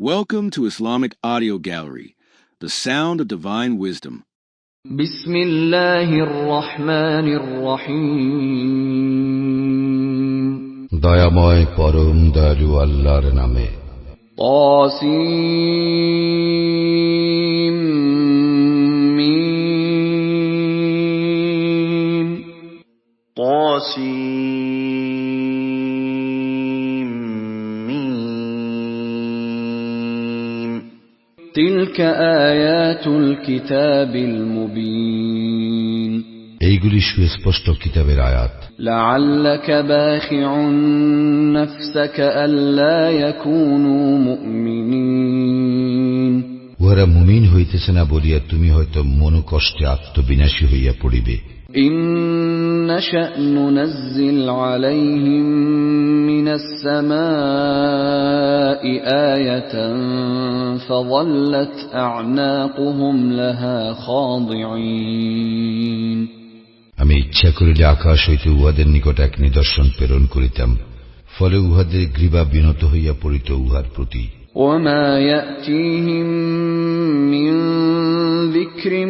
Welcome to Islamic Audio Gallery, the sound of divine wisdom. Bismillahir Rahmanir Rahim. দয়াময় পরম দয়ালু আল্লাহর নামে। তাসিম মিম তাসিম মিম তিলকা আয়াতুল কিতাবিল মুবিন। এইগুলি সুস্পষ্ট কিতাবের আয়াত। লাআল্লাকা বাখিউন নাফসাকা আল্লা ইয়াকুনু মুমিনিন। উহারা মুমিন হইতেছে না বলিয়া তুমি হয়তো মনোকষ্টে আত্মবিনাশী হইয়া পড়িবে। ইন নাশা নুনাজ্জিল আলাইহিম মিনাস সামাই আয়াতান ফাযাল্লাত আ'নাকুহুম লাহা খাদিঈন। আমি ইচ্ছা করিলে আকাশ হইতে উহাদের নিকট এক নিদর্শন প্রেরণ করিতাম, ফলে উহাদের গ্রীবা বিনত হইয়া পড়িত উহার প্রতি। ওয়ামা ইয়াতিহিম মিন যিকরিন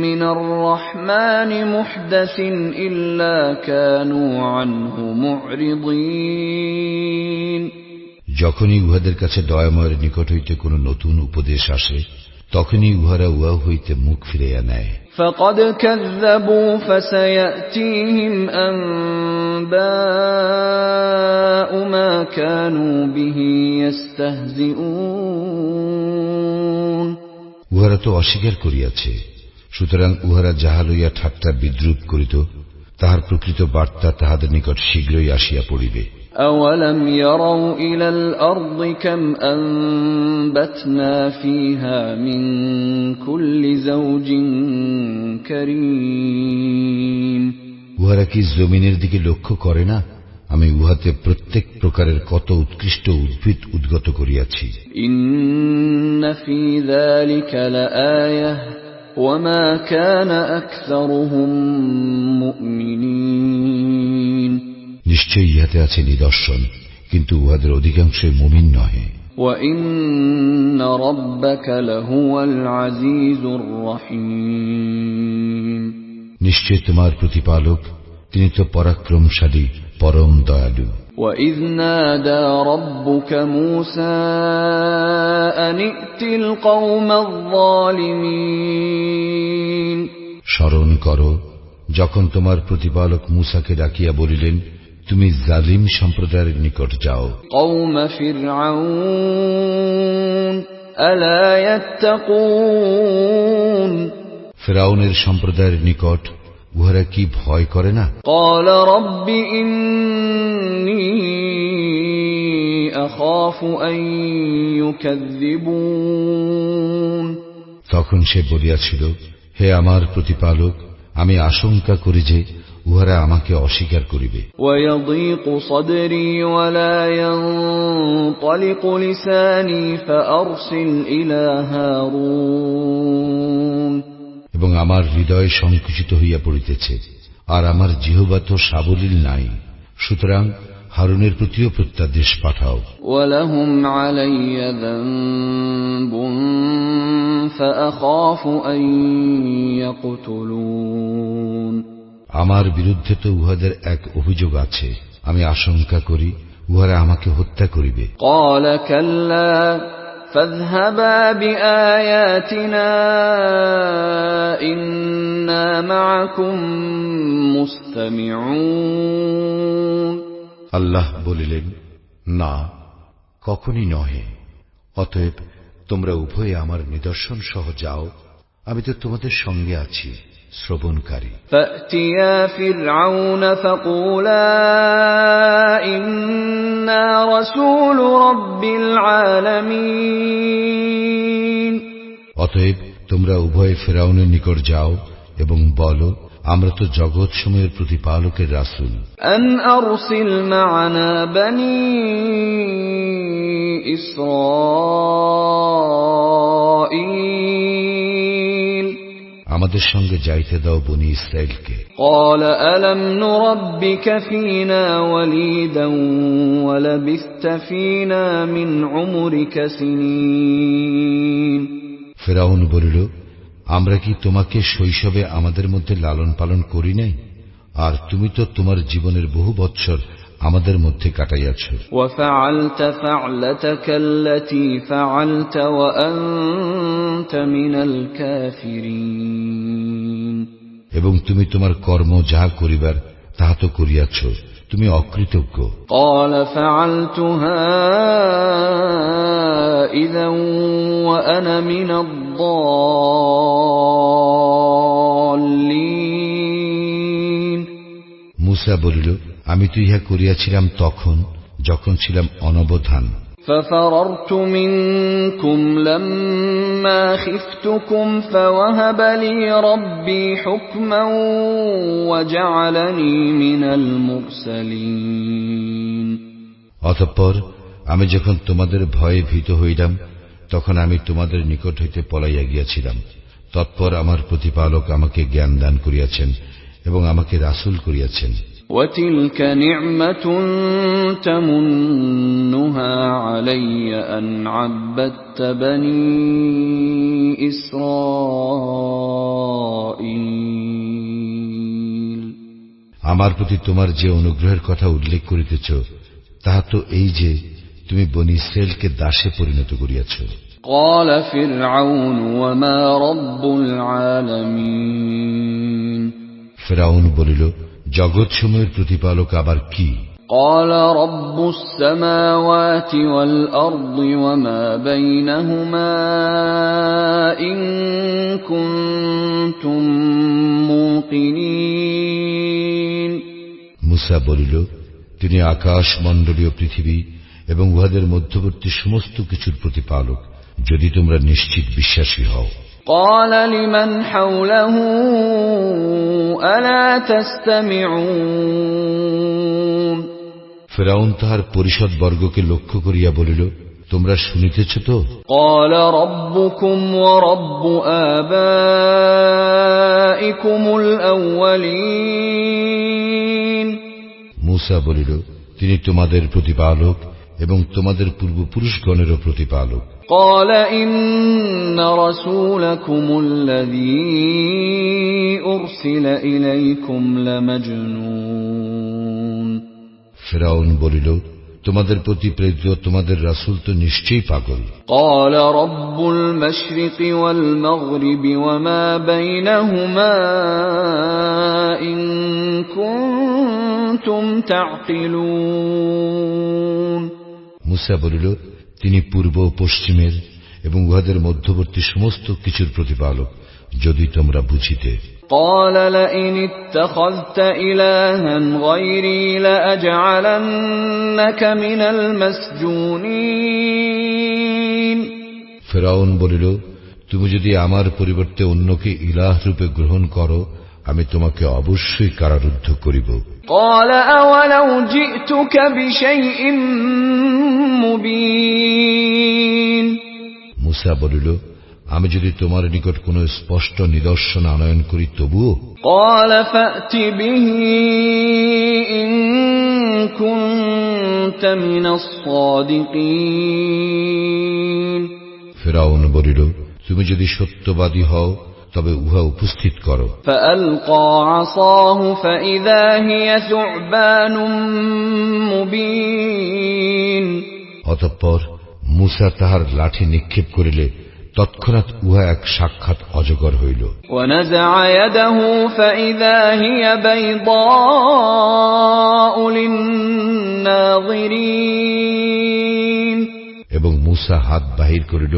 মিনার রাহমানি মুহদাসিন ইল্লা কানু আনহু মু'রিদিন। যখনই উহাদের কাছে দয়াময়ের নিকট হইতে কোন নতুন উপদেশ আসে, তখনই উহারা উহা হইতে মুখ ফিরাইয়া নেয়। فقد كذبوا فسيأتيهم أنباء ما كانوا به يستهزئون। উহারা তো অস্বীকার করিয়াছে, সুতরাং উহারা যাহা লইয়া ঠাট্টা বিদ্রুপ করিত, তাহার প্রকৃত বার্তা তাহাদের নিকট শীঘ্রই আসিয়া পড়িবে। أولم يروا إلى الأرض كم أنبتنا فيها من كل زوج كريم। উহারা কি জমিনের দিকে লক্ষ্য করে না, আমি উহাতে প্রত্যেক প্রকারের কত উৎকৃষ্ট উদ্ভিদ উদ্গত করিয়াছি। إن في ذلك لآية وما كان أكثرهم مؤمنين। নিশ্চয়ই ইহাতে আছে নিদর্শন, কিন্তু উহাদের অধিকাংশই মুমিন নহে। وَإِنَّ رَبَّكَ لَهُوَ الْعَزِيزُ الرَّحِيمُ। নিশ্চয় তোমার প্রতিপালক, তিনি তো পরাক্রমশালী, পরম দয়ালু। وَإِذْ نَادَى رَبُّكَ مُوسَىٰ أَنِ ائْتِ الْقَوْمَ الظَّالِمِينَ। স্মরণ করো, যখন তোমার প্রতিপালক মূসাকে ডাকিয়া বলিলেন, তুমি জালিম সম্প্রদায়ের নিকট যাও। قَوْمَ فِرْعَوْنَ أَلَا يَتَّقُونَ। ফিরআউনের সম্প্রদায়ের নিকট উহারা কি ভয় করে না? قَالَ رَبِّ إِنِّي أَخَافُ أَن يُكَذِّبُونِ। তখন সে বলিয়াছিল, হে আমার প্রতিপালক, আমি আশঙ্কা করি যে উহারা আমাকে অস্বীকার করিবে। وَيَضِيقُ صَدْرِي وَلَا يَنطَلِقُ لِسَانِي فَأَرْسِلْ إِلَى هَارُونَ। এবং আমার হৃদয় সংকুচিত হইয়া পড়িতেছে, আর আমার জিহ্বা তো সাবলীল নাই, সুতরাং হারুনের প্রতিও প্রত্যাদেশ পাঠাও। وَلَهُمْ عَلَيَّ ذَنبٌ فَأَخَافُ أَن يَقْتُلُونِ। আমার বিরুদ্ধে তো উহাদের এক অভিযোগ আছে, আমি আশঙ্কা করি উহারা আমাকে হত্যা করিবে। قَالَ كَلَّا فَاذْهَبَا بِآيَاتِنَا إِنَّا مَعَكُمْ مُسْتَمِعُونَ। আল্লাহ বলিলেন, না, কখনই নহে। অতএব তোমরা উভয়ে আমার নিদর্শন সহ যাও, আমি তো তোমাদের সঙ্গে আছি, শ্রবণকারী। فَأْتِيَا فِرْعَوْنَ فَقُولَا إِنَّا رَسُولُ رَبِّ الْعَالَمِينَ। অতএব তোমরা উভয়ে ফিরআউনের নিকট যাও এবং বলো, আমরা তো জগৎ সমূহের প্রতিপালকের রাসূল। أَنْ أَرْسِلْ مَعَنَا بَنِي إِسْرَائِيلَ। আমাদের সঙ্গে যাইতে দাও বনি ইসরায়েলকে। قال ألم نربك فينا وليدا ولبثت فينا من عمرك سنين ফিরআউন বলিল, আমরা কি তোমাকে শৈশবে আমাদের মধ্যে লালন পালন করি নাই? আর তুমি তো তোমার জীবনের বহু বৎসর আমাদের মধ্যে কাটাইয়াছ। وفعلت فعلتك التي فعلت وأنت من الكافرين এবং তুমি তোমার কর্ম যাহা করিবার তাহা তো করিয়াছ, তুমি অকৃতজ্ঞ। قال فعلتها إذا وأنا من الضالين মূসা বলিল, আমি তো ইহা করিয়াছিলাম তখন যখন ছিলাম অনবধান। ففررت منكم لما خفتكم فوهب لي ربي حكما وجعلني من المرسلين অতঃপর আমি যখন তোমাদের ভয়ে ভীত হইলাম তখন আমি তোমাদের নিকট হইতে পলাইয়া গিয়াছিলাম। তৎপর আমার প্রতিপালক আমাকে জ্ঞান দান করিয়াছেন এবং আমাকে রাসূল করিয়াছেন। وتلك نعمة تمنها علي أن عبدت بني إسرائيل আমার প্রতি তোমার যে অনুগ্রহের কথা উল্লেখ করিতেছ তাহা তো এই যে তুমি বনী ইসরায়েলকে দাসে পরিণত করিয়াছ। قال فرعون وما رب العالمين ফিরআউন বলিল, জগৎসমূহের প্রতিপালক আবার কি? قال رب السماوات والأرض وما بينهما إن كنتم موقنين মূসা বলিল, তিনি আকাশ মণ্ডলীয় পৃথিবী এবং উহাদের মধ্যবর্তী সমস্ত কিছুর প্রতিপালক, যদি তোমরা নিশ্চিত বিশ্বাসী হও। قال لمن حوله ألا تستمعون ফিরআউন তাহার পরিষদ বর্গকে লক্ষ্য করিয়া বলিল, তোমরা শুনিতেছ তো? قال ربكم ورب آبائكم الأولين মূসা বলিল, তিনি তোমাদের প্রতিপালক এবং তোমাদের পূর্বপুরুষগণেরও প্রতিপালক। قال إن رسولكم الذي أرسل إليكم لمجنون ফিরআউন বলিল, তোমাদের প্রতি প্রেরিত তোমাদের রাসূল তো নিশ্চয়ই পাগল। قال رب المشرق والمغرب وما بينهما إن كنتم تعقلون মূসা বলিল, তিনি পূর্ব ও পশ্চিমের এবং উহাদের মধ্যবর্তী সমস্ত কিছুর প্রতিপালক, যদি তোমরা বুঝিতে। قال لئن اتخذت إلها غيري لأجعلنك من المسجونين ফিরআউন বলিল, তুমি যদি আমার পরিবর্তে অন্যকে ইলাহ রূপে গ্রহণ করো, আমি তোমাকে অবশ্যই কারারুদ্ধ করিব। قال أولو جئتك بشيء مبين মূসা বলিল, আমি যদি তোমার নিকট কোন স্পষ্ট নিদর্শন আনয়ন করি তবুও। قال فأت به إن كنت من الصادقين ফিরআউন বলিল, তুমি যদি সত্যবাদী হও তবে উহা উপস্থিত করো। فألقى عصاه فإذا هي ثعبان مبين অতঃপর মূসা তাহার লাঠি নিক্ষেপ করিলে তৎক্ষণাৎ উহা এক সাক্ষাৎ অজগর হইল। ونزع يده فإذا هي بيضاء للناظرين এবং মূসা হাত বাহির করিল,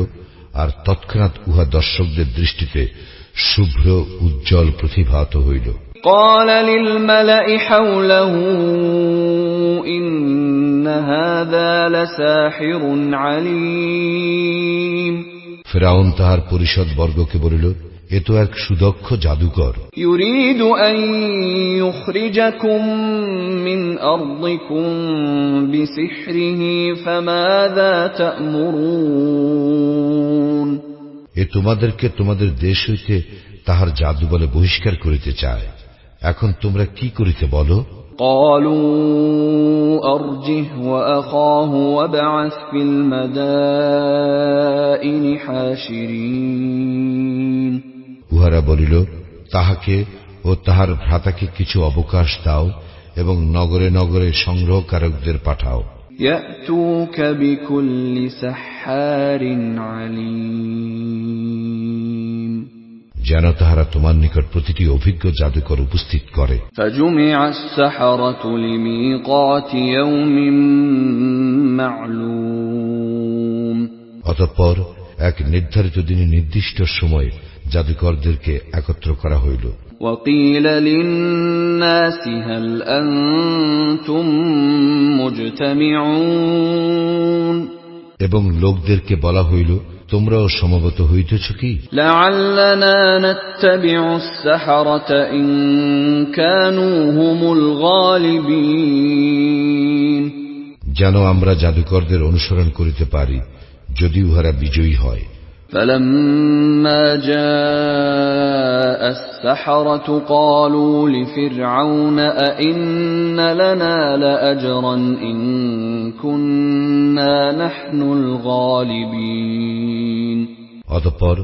আর তৎক্ষণাৎ উহা দর্শকদের দৃষ্টিতে শুভ্র উজ্জ্বল প্রতিভাত হইল। قال للملأ حوله إن هذا لساحر عليم ফিরআউন তাহার পরিষদ বর্গকে বলিল, এ তো এক সুদক্ষ জাদুকর। يريد أن يخرجكم من أرضكم بسحره فماذا تأمرون এ তোমাদেরকে তোমাদের দেশ হইতে তাহার জাদু বলে বহিষ্কার করিতে চায়। এখন তোমরা কি করিতে বলো? قالوا أرجه وأخاه وابعث في المدائن حاشرين। উহারা বলিল, তাহাকে ও তাহার ভ্রাতাকে কিছু অবকাশ দাও এবং নগরে নগরে সংগ্রহকারকদের পাঠাও। يأتوك بكل سحار عليم। যেন তাহারা তোমার নিকট প্রতিটি অভিজ্ঞ জাদুকর উপস্থিত করে। فجمع السحرة لميقات يوم معلوم। অতঃপর এক নির্ধারিত দিনে নির্দিষ্ট সময়ে জাদুকরদেরকে একত্র করা হইল। وقيل للناس هل أنتم مجتمعون। এবং লোকদেরকে বলা হইল, তোমরাও সমবেত হইতেছ কি? لعلنا نتبع السحرة إن كانوا هم الغالبين। যেন আমরা জাদুকরদের অনুসরণ করিতে পারি যদি উহারা বিজয়ী হয়। فلما جاء السحرة قالوا لفرعون أئن لنا لأجرا إن كنا نحن الغالبين। অতঃপর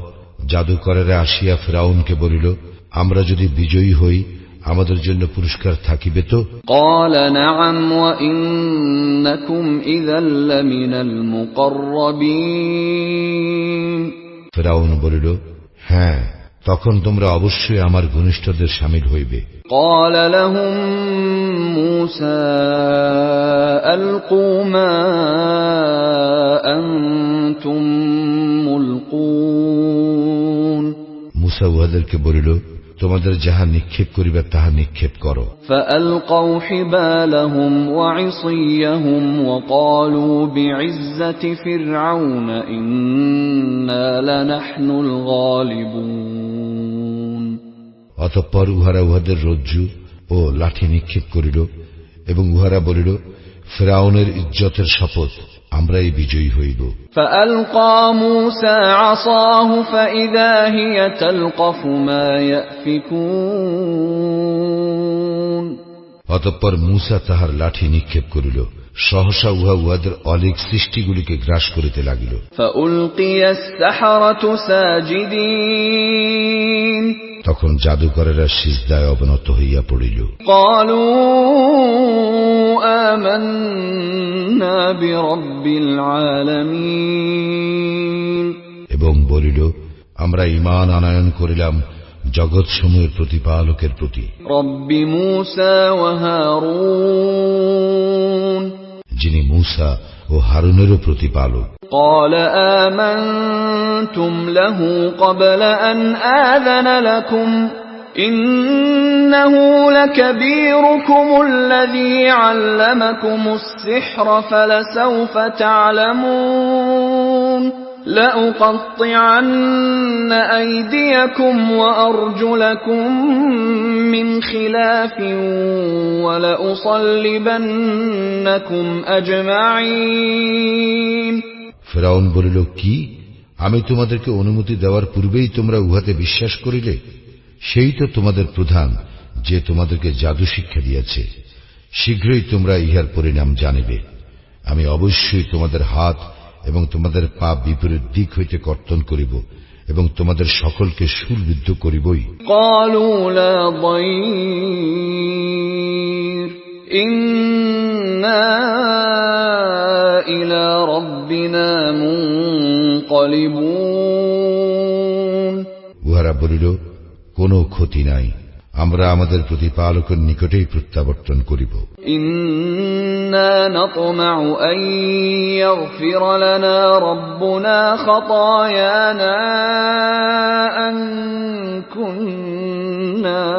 জাদুকরেরা আসিয়া ফিরআউনকে বলিল, আমরা যদি বিজয়ী হই আমাদের জন্য পুরস্কার থাকিবে তো? قال نعم وإنكم إذا لمن المقربين। ফিরআউন বলিল, হ্যাঁ, তখন তোমরা অবশ্যই আমার ঘনিষ্ঠদের শামিল হইবে। قال لهم موسى ألقوا ما أنتم ملقون। মুসা উহাদেরকে বলিল, তোমাদের যাহা নিক্ষেপ করিবে তাহা নিক্ষেপ করো। فألقوا حبالهم وعصيهم وقالوا بعزة فرعون إنا لنحن الغالبون। অতঃপর উহারা উহাদের রজ্জু ও লাঠি নিক্ষেপ করিল এবং উহারা বলিল, ফিরআউনের ইজ্জতের শপথ, আমরাই বিজয়ী হইব। فألقى موسى عصاه فإذا هي تلقف ما يأفكون। অতঃপর মূসা তাহার লাঠি নিক্ষেপ করিল, সহসা উহা উহাদের অলীক সৃষ্টিগুলিকে গ্রাস করিতে লাগিল। فألقي السحرة ساجدين। তখন জাদুকরেরা সিজদায় অবনত হইয়া পড়িল। قالوا آمنا برب العالمين। এবং বলিল, আমরা ঈমান আনয়ন করিলাম জগৎসমূহের প্রতিপালকের প্রতি, رب موسى وهارون। যিনি মূসা ও হারুনেরও প্রতিপালক। قال آمنتم له قبل أن آذن لكم إنه لكبيركم الذي علمكم السحر فلسوف تعلمون لأقطعن أيديكم وأرجلكم من خلاف ولأصلبنكم أجمعين। ফিরআউন বলিল, কি, আমি তোমাদেরকে অনুমতি দেওয়ার পূর্বেই তোমরা উহাতে বিশ্বাস করিলে? সেই তো তোমাদের প্রধান, যে তোমাদেরকে জাদু শিক্ষা দিয়েছে। শীঘ্রই তোমরা ইহার পরিণাম জানিবে। আমি অবশ্যই তোমাদের হাত এবং তোমাদের পা বিপরীত দিক হইতে কর্তন করিব এবং তোমাদের সকলকে শূলবিদ্ধ করিবই। قالوا لا ضير إنا إلى ربنا منقلبون। উহারা বলিল, কোনো ক্ষতি নাই, আমরা আমাদের প্রতিপালকের নিকটেই প্রত্যাবর্তন করিব। إنا نطمع أن يغفر لنا ربنا خطايانا أن كنا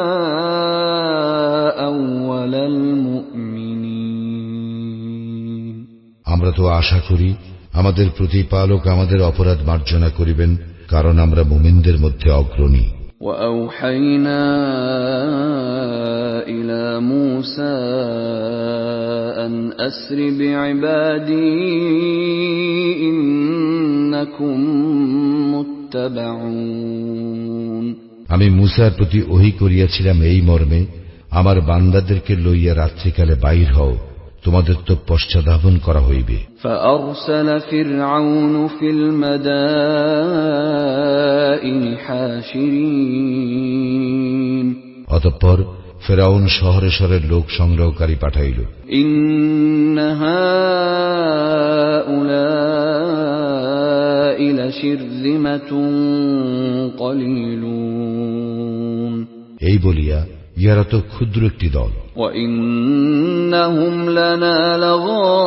أول المؤمنين। আমরা তো আশা করি আমাদের প্রতিপালক আমাদের অপরাধ মার্জনা করিবেন, কারণ আমরা মুমিনদের মধ্যে অগ্রণী। وأوحينا إلى موسى أن أسر بعبادي إنكم متبعون। আমি মূসার প্রতি ওহী করিয়াছিলাম এই মর্মে, আমার বান্দাদেরকে লইয়া রাত্রিকালে বাহির হও, তোমাদের তো পশ্চাদ্ধাবন করা হইবে। فأرسل فرعون في المدائن حاشرين অতঃপর ফেরাউন শহরে শহরে লোক সংগ্রহকারী পাঠাইল। إن هؤلاء لشرذمة قليلون এই বলিয়া ইহারা তো ক্ষুদ্র একটি দল, وإنهم لنا لغائظون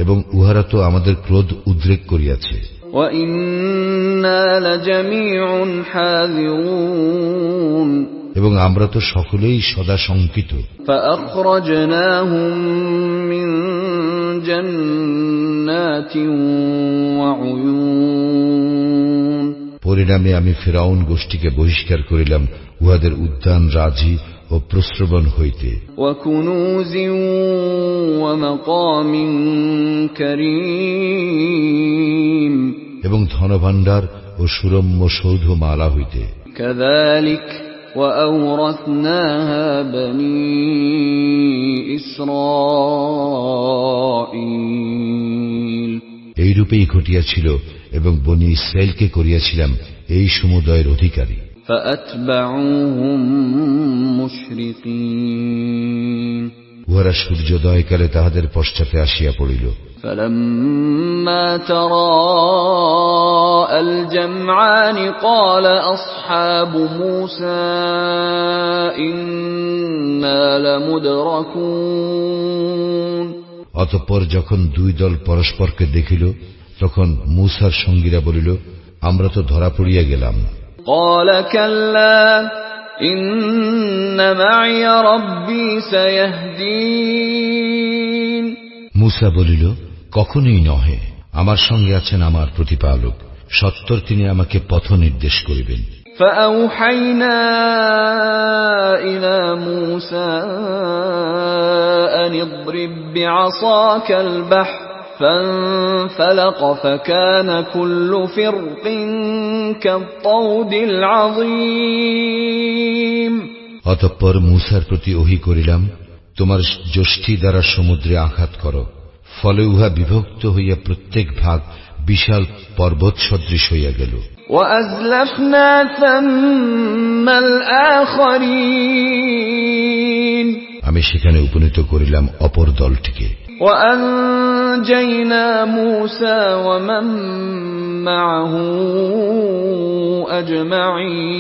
এবং উহারা তো আমাদের ক্রোধ উদ্রেক করিয়াছে। وإنا لجميع حاذرون এবং আমরা তো সকলেই সদা শঙ্কিত। فأخرجناهم من جنات وعيون পরিণামে আমি ফিরআউন গোষ্ঠীকে বহিষ্কার করিলাম উহাদের উদ্যান রাজি ও প্রস্রবণ হইতে, وكنوز ومقام كريم এবং ধনভাণ্ডার ও সুরম্য সৌধমালা হইতে। كذلك وأورثناها بني إسرائيل এইরূপেই ঘটিয়াছিল এবং বনী ইসরায়েলকে করিয়াছিলাম এই সমুদয়ের অধিকারী। فأتبعوهم مشرقين উহারা সূর্যোদয়কালে তাহাদের পশ্চাতে আসিয়া পড়িল। فلما تراءى الجمعان قال أصحاب موسى إنا لمدركون অতঃপর যখন দুই দল পরস্পরকে দেখিল, তখন মূসার সঙ্গীরা বলিল, আমরা তো ধরা পড়িয়া গেলাম। قال كلا إن معي ربي سيهدين মূসা বলিল, কখনোই নহে, আমার সঙ্গে আছেন আমার প্রতিপালক, সত্তর তিনি আমাকে পথ নির্দেশ করিবেন। فأوحينا إلى موسى أن اضرب بعصاك البحر فانفلق فكان كل فرق كالطود العظيم অতঃপর মূসার প্রতি ওহী করিলাম, তোমার যষ্টি দ্বারা সমুদ্রে আঘাত করো, ফলে উহা বিভক্ত হইয়া প্রত্যেক ভাগ বিশাল পর্বত সদৃশ হইয়া গেল। وأزلفنا ثم الآخرين আমি সেখানে উপনীত করিলাম অপর দলটিকে। وأنجينا موسى ومن معه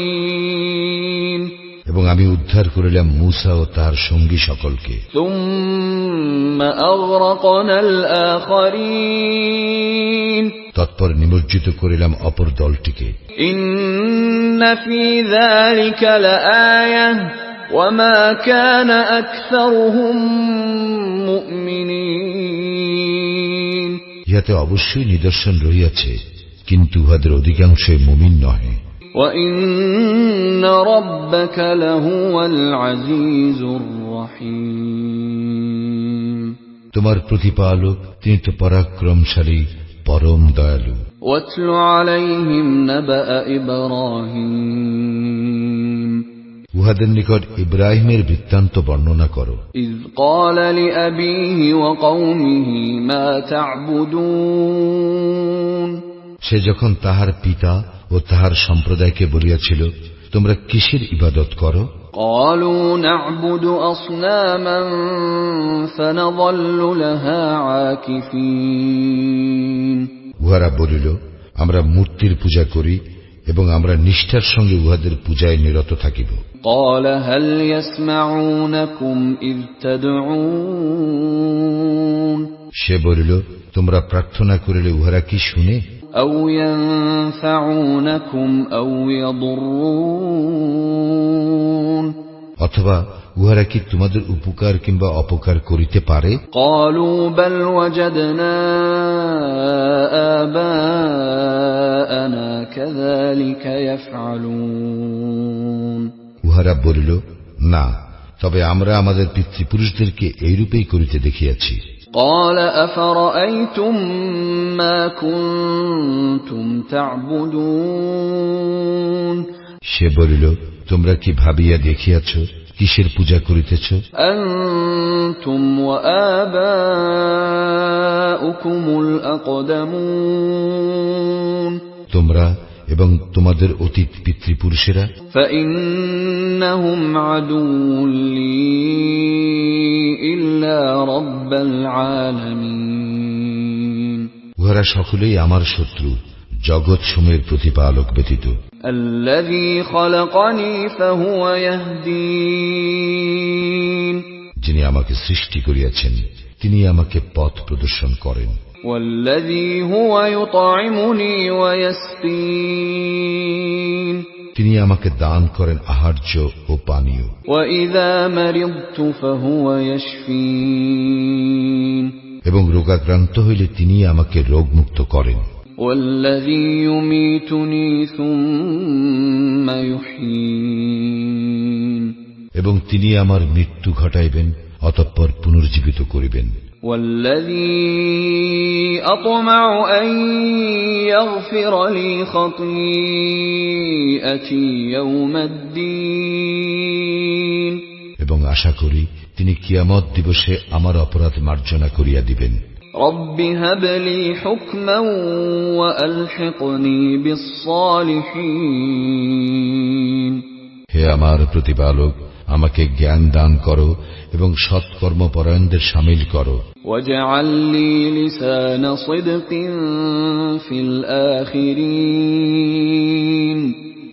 أجمعين এবং আমি উদ্ধার করিলাম মূসা ও তার সঙ্গী সকলকে। ثم أغرقنا الآخرين তৎপর নিমজ্জিত করিলাম অপর দলটিকে। إن في ذلك لآية وما كان أكثرهم مؤمنين ইহাতে অবশ্যই নিদর্শন রহিয়াছে, কিন্তু উহাদের অধিকাংশই মুমিন নহে। وإن ربك لهو العزيز الرحيم তোমার প্রতিপালক তিনি তো পরাক্রমশালী, পরম দয়ালু। واتل عليهم نبأ إبراهيم উহাদের নিকট ইব্রাহিমের বৃত্তান্ত বর্ণনা করো। إذ قال لأبيه وقومه ما تعبدون সে যখন তাহার পিতা ও তাহার সম্প্রদায়কে বলিয়াছিল, তোমরা কিসের ইবাদত করো? قالوا نعبد أصناما فنظل لها عاكفين উহারা বলিল, আমরা মূর্তির পূজা করি এবং আমরা নিষ্ঠার সঙ্গে উহাদের পূজায় নিরত থাকিব। قال هل يسمعونكم إذ تدعون সে বলিল, তোমরা প্রার্থনা করিলে উহারা কি শুনে? أو ينفعونكم أو يضرون অথবা উহারা কি তোমাদের উপকার কিংবা অপকার করিতে পারে? قالوا بل وجدنا آباءنا كذلك يفعلون উহারা বলিল, না, তবে আমরা আমাদের পিতৃপুরুষদেরকে এইরূপেই করিতে দেখিয়াছি। قال أفرأيتم ما كنتم تعبدون সে বলিল, তোমরা কি ভাবিয়া দেখিয়াছ কিসের পূজা করিতেছ? أنتم وآباؤكم الأقدمون তোমরা এবং তোমাদের অতীত পিতৃপুরুষেরা। فإنهم عدو لي إلا رب العالمين উহারা সকলেই আমার শত্রু, জগৎ সমূহের প্রতিপালক ব্যতীত। الذي خلقني فهو يهدين যিনি আমাকে সৃষ্টি করিয়াছেন তিনি আমাকে পথ প্রদর্শন করেন। والذي هو يطعمني ويسقين তিনি আমাকে দান করেন আহার্য ও পানীয়। وإذا مرضت فهو يشفين এবং রোগাক্রান্ত হইলে তিনি আমাকে রোগমুক্ত করেন। والذي يميتني ثم يحيين এবং তিনি আমার মৃত্যু ঘটাইবেন অতঃপর পুনর্জীবিত করিবেন। والذي أطمع أن يغفر لي خطيئتي يوم الدين এবং আশা করি তিনি কিয়ামত দিবসে আমার অপরাধ মার্জনা করিয়া দিবেন। رب هب لي حكما وألحقني بالصالحين হে আমার প্রতিপালক, আমাকে জ্ঞান দান করো এবং সৎকর্মপরায়ণদের শামিল করো। واجعل لي لسان صدق في الآخرين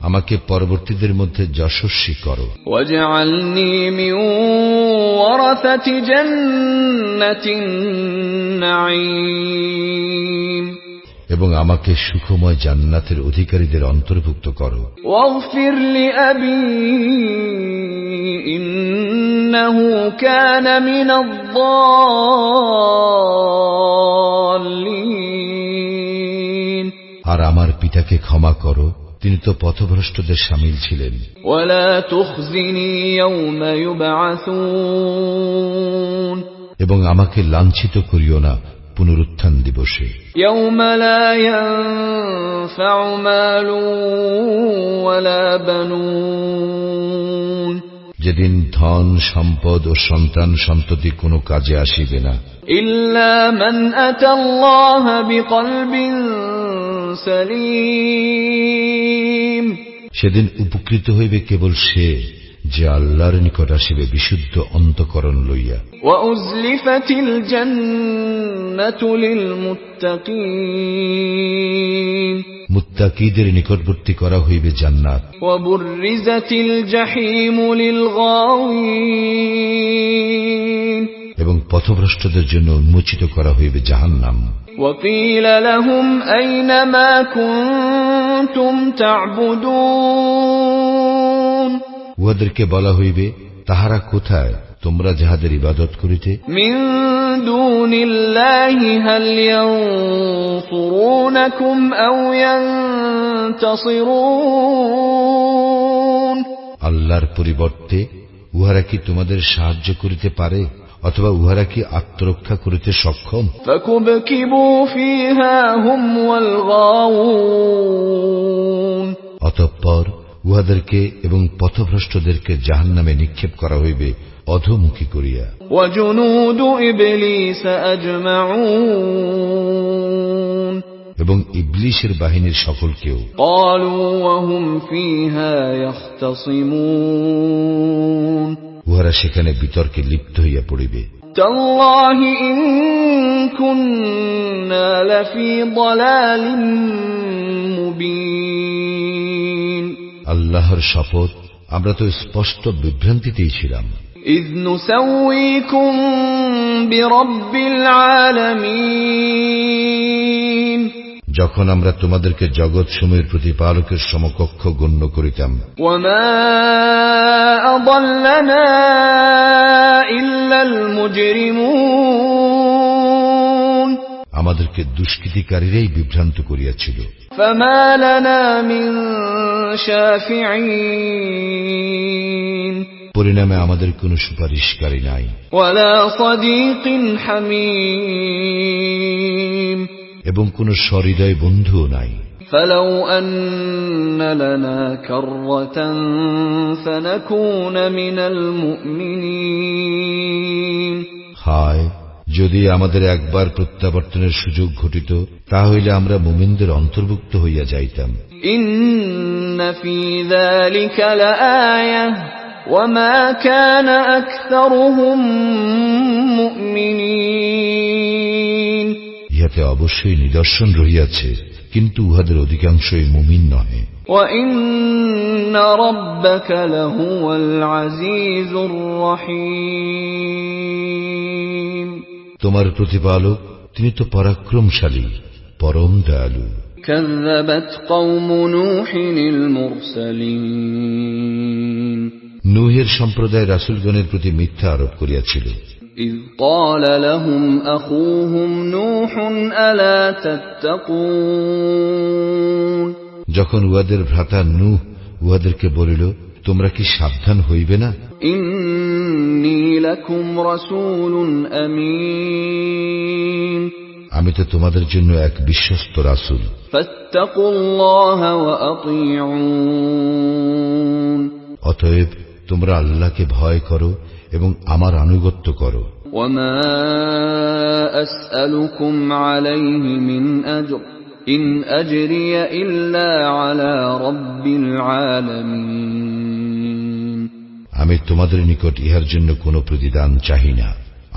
আমাকে পরবর্তীদের মধ্যে যশস্বী করো। واجعلني من ورثة جنة النعيم এবং আমাকে সুখময় জান্নাতের অধিকারীদের অন্তর্ভুক্ত করো। واغفر لأبي إنه كان من الضالين আর আমার পিতাকে ক্ষমা করো, তিনি তো পথভ্রষ্টদের শামিল ছিলেন। ولا تخزني يوم يبعثون এবং আমাকে লাঞ্ছিত করিও না পুনরুত্থান দিবসে। يوم لا ينفع مال ولا بنون যেদিন ধন সম্পদ ও সন্তান সন্ততি কোনো কাজে আসিবে না, إلا من أتى الله بقلب سليم সেদিন উপকৃত হইবে কেবল সে যে আল্লাহর নিকট আসিবে বিশুদ্ধ অন্তঃকরণ লইয়া। وأزلفت الجنة للمتقين মুত্তাকীদের নিকটবর্তী করা হইবে জান্নাত। وبرزت الجحيم للغاوين এবং পথভ্রষ্টদের জন্য উন্মোচিত করা হইবে জাহান্নাম। وقيل لهم أين ما كنتم تعبدون উহাদেরকে বলা হইবে, তাহারা কোথায় তোমরা যাহাদের ইবাদত করিতে? من دون الله هل ينصرونكم أو ينتصرون আল্লাহর পরিবর্তে উহারা কি তোমাদের সাহায্য করিতে পারে অথবা উহারা কি আত্মরক্ষা করিতে সক্ষম? فكبكبوا فيها هم والغاوون অতঃপর উহাদেরকে এবং পথভ্রষ্টদেরকে জাহান্নামে নিক্ষেপ করা হইবে অধোমুখী করিয়া। وجنود إبليس أجمعون এবং ইবলীসের বাহিনীর সকলকেও। قالوا وهم فيها يختصمون উহারা সেখানে বিতর্কে লিপ্ত হইয়া পড়িবে। تالله إن كنا لفي ضلال مبين আল্লাহর শপথ, আমরা তো স্পষ্ট বিভ্রান্তিতেই ছিলাম। إذ نسويكم برب العالمين যখন আমরা তোমাদেরকে জগৎ সমূহের প্রতিপালকের সমকক্ষ গণ্য করিতাম। وما أضلنا إلا المجرمون আমাদেরকে দুষ্কৃতিকারীরাই বিভ্রান্ত করিয়াছিল। فما لنا من شافعين পরিণামে আমাদের কোনো সুপারিশকারী নাই ولا صديق حميم এবং কোনো সহৃদয় বন্ধুও নাই। فلو أن لنا كرة فنكون من المؤمنين হায়, যদি আমাদের একবার প্রত্যাবর্তনের সুযোগ ঘটিত, তাহলে আমরা মুমিনদের অন্তর্ভুক্ত হইয়া যাইতাম। إن في ذلك لآية وما كان أكثرهم مؤمنين ইহাতে অবশ্যই নিদর্শন রহিয়াছে, কিন্তু উহাদের অধিকাংশই মুমিন নহে। وإن ربك لهو العزيز الرحيم তোমার প্রতিপালক তিনি তো পরাক্রমশালী, পরম দয়ালু। كذبت قوم نوح المرسلين নূহের সম্প্রদায় রাসূলগণের প্রতি মিথ্যা আরোপ করিয়াছিল। إذ قال لهم أخوهم نوح ألا تتقون যখন উহাদের ভ্রাতা নূহ উহাদেরকে বলিল, তোমরা কি সাবধান হইবে না? إني لكم رسول أمين আমি তো তোমাদের জন্য এক বিশ্বস্ত রাসূল। فاتقوا الله وأطيعون অতএব তোমরা আল্লাহকে ভয় করো এবং আমার আনুগত্য করো। وما أسألكم عليه من أجر إن أجري إلا على رب العالمين আমি তোমাদের নিকট ইহার জন্য কোনো প্রতিদান চাহি না,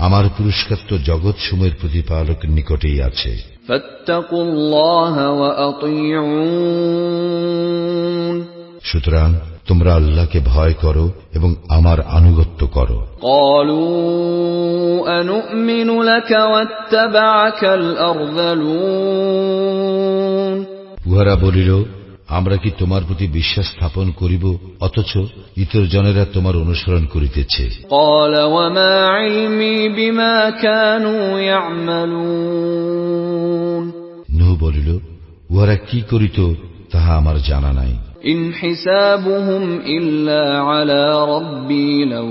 আমার পুরস্কার তো জগৎ সমূহের প্রতিপালকের নিকটেই আছে। فاتقوا الله وأطيعون সুতরাং তোমরা আল্লাহকে ভয় করো এবং আমার আনুগত্য করো। قالوا أنؤمن لك واتبعك الأرذلون উহারা বলিল, আমরা কি তোমার প্রতি বিশ্বাস স্থাপন করিব, অথচ ইতর জনেরা তোমার অনুসরণ করিতেছে। قال وما علمي بما كانوا يعملون নূহ বলিল, উহারা কি করিত তাহা আমার জানা নাই। إن حسابهم إلا على ربي لو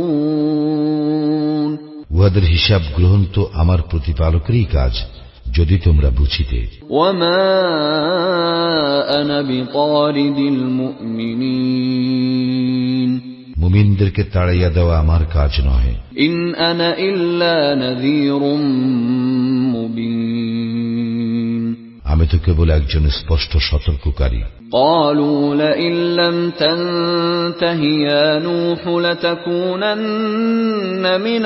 تشعرون উহাদের হিসাব গ্রহণ তো আমার প্রতিপালকেরই কাজ, যদি তোমরা বুঝিতে। وما أنا بطارد المؤمنين মুমিনদেরকে তাড়াইয়া দেওয়া আমার কাজ নহে। إن أنا إلا نذير مبين আমি তো কেবল একজন স্পষ্ট সতর্ককারী। قالوا لئن لم تنته يا نوح لتكونن من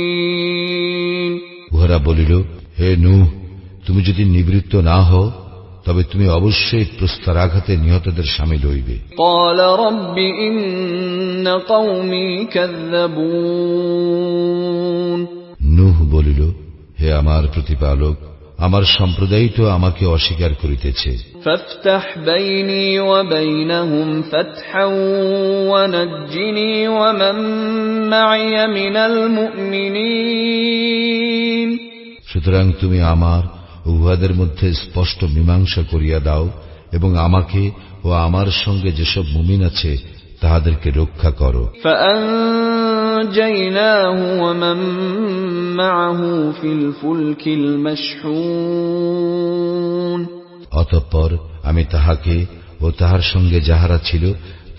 المرجومين উহারা বলিল, হে নূহ, তুমি যদি নিবৃত্ত না হও, তবে তুমি অবশ্যই প্রস্তরাঘাতে নিহতদের শামিল হইবে। قال رب إن قومي كذبون নূহ বলিল, হে আমার প্রতিপালক, আমার সম্প্রদায় তো আমাকে অস্বীকার করিতেছে। فافتح بيني وبينهم فتحا ونجني ومن معي من المؤمنين সুতরাং তুমি আমার ও উহাদের মধ্যে স্পষ্ট মীমাংসা করিয়া দাও এবং আমাকে ও আমার সঙ্গে যেসব মুমিন আছে তাহাদেরকে রক্ষা করো। فأنجيناه ومن معه في الفلك المشحون অতঃপর আমি তাহাকে ও তাহার সঙ্গে যাহারা ছিল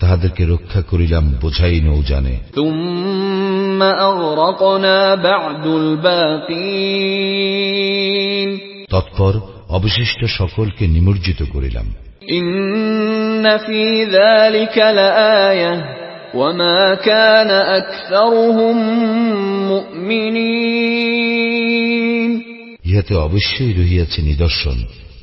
তাহাদেরকে রক্ষা করিলাম বোঝাই নৌজানে। ثم أغرقنا بعد الباقين তৎপর অবশিষ্ট সকলকে নিমজ্জিত করিলাম। إن في ذلك لآية وما كان أكثرهم مؤمنين ইহাতে অবশ্যই রহিয়াছে নিদর্শন,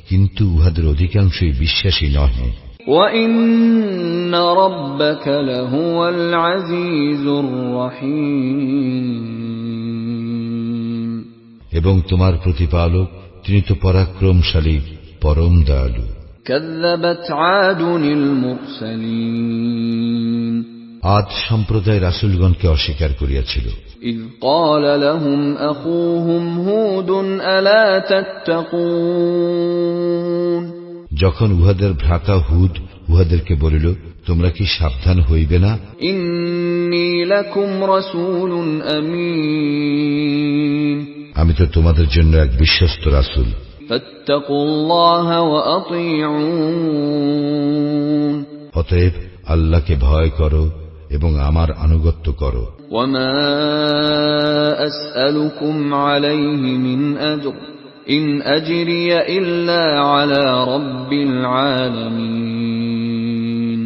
কিন্তু উহাদের অধিকাংশই বিশ্বাসী নহে। وإن ربك لهو العزيز الرحيم এবং তোমার প্রতিপালক তিনি তো পরাক্রমশালী, পরম দয়ালু। كذبت عاد المرسلين আদ সম্প্রদায় রাসূলগণকে অস্বীকার করিয়াছিল। إذ قال لهم أخوهم هود ألا تتقون যখন উহাদের ভ্রাতা হুদ উহাদেরকে বলিল, তোমরা কি সাবধান হইবে না? ইন্নী লাকুম রাসূলুন আমিন, আমি তো তোমাদের জন্য এক বিশ্বস্ত রাসূল। ফাত্তাকুল্লাহ ওয়া আতিউন, অতএব আল্লাহকে ভয় করো এবং আমার আনুগত্য করো। ওয়ামা আসআলুকুম আলাইহি মিন আজর ইন আজরিয়া ইল্লা আলা রাব্বিল আলামিন।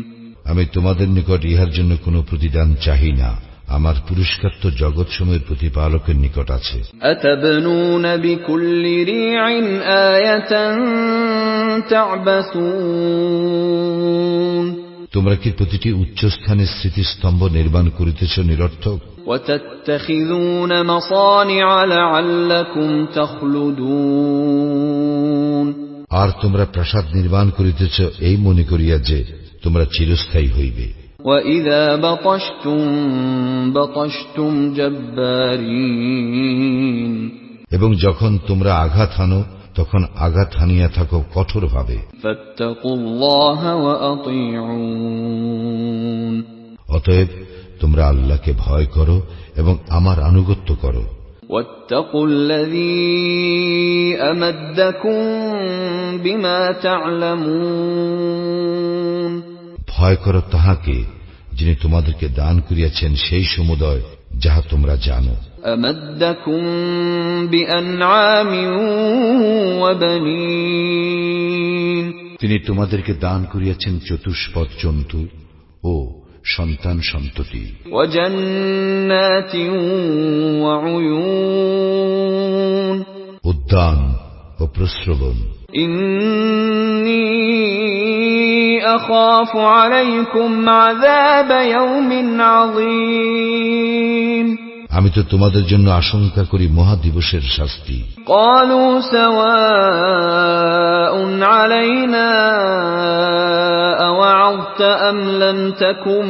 আমি তোমাদের নিকট ইহার জন্য কোনো প্রতিদান চাহি না, আমার পুরস্কার তো জগৎসমূহের প্রতিপালকের নিকট আছে। আতাবনুনা বিকুল্লি রিইন আয়াতান তা'বাসুন, তোমরা কি প্রতিটি উচ্চস্থানে স্মৃতিস্তম্ভ নির্মাণ করিতেছ নিরর্থক? ওয়াতাত্তাখিযুনা মাসানিআ লাআল্লাকুম তাখলুদুন, আর তোমরা প্রাসাদ নির্মাণ করিতেছ এই মনে করিয়া যে তোমরা চিরস্থায়ী হইবে। ওয়াইযা বাতাশতুম বাতাশতুম জাব্বারিন, এবং যখন তোমরা আঘাত হানো তখন আঘাত হানিয়া থাকো কঠোরভাবে। ফাত্তাকুল্লাহ ওয়া আতিউন, অতএব তোমরা আল্লাহকে ভয় করো এবং আমার আনুগত্য করো। ওয়াত্তাকুল্লাযী আমাদ্দাকুম বিমা তা'লামুন, ভয় করো তাহাকে যিনি তোমাদেরকে দান করিয়াছেন সেই সমুদয় যাহা তোমরা জানো। আমাদ্দাকুম বিআনআমিন ওয়া বানীন, তিনি তোমাদেরকে দান করিয়াছেন চতুষ্পদ জন্তু ও সন্তান সন্ততি। ওয়া জান্নাতিন ওয়া উয়ুন, উদ্যান ও প্রস্রবণ। ইন্নী আখাফু আলাইকুম আযাব ইয়াউমিন আযীম, আমি তো তোমাদের জন্য আশঙ্কা করি মহাদিবসের শাস্তি। ক্বালু সাওয়াউন আলাইনা আওয়া'আযতা আম লাম তাকুম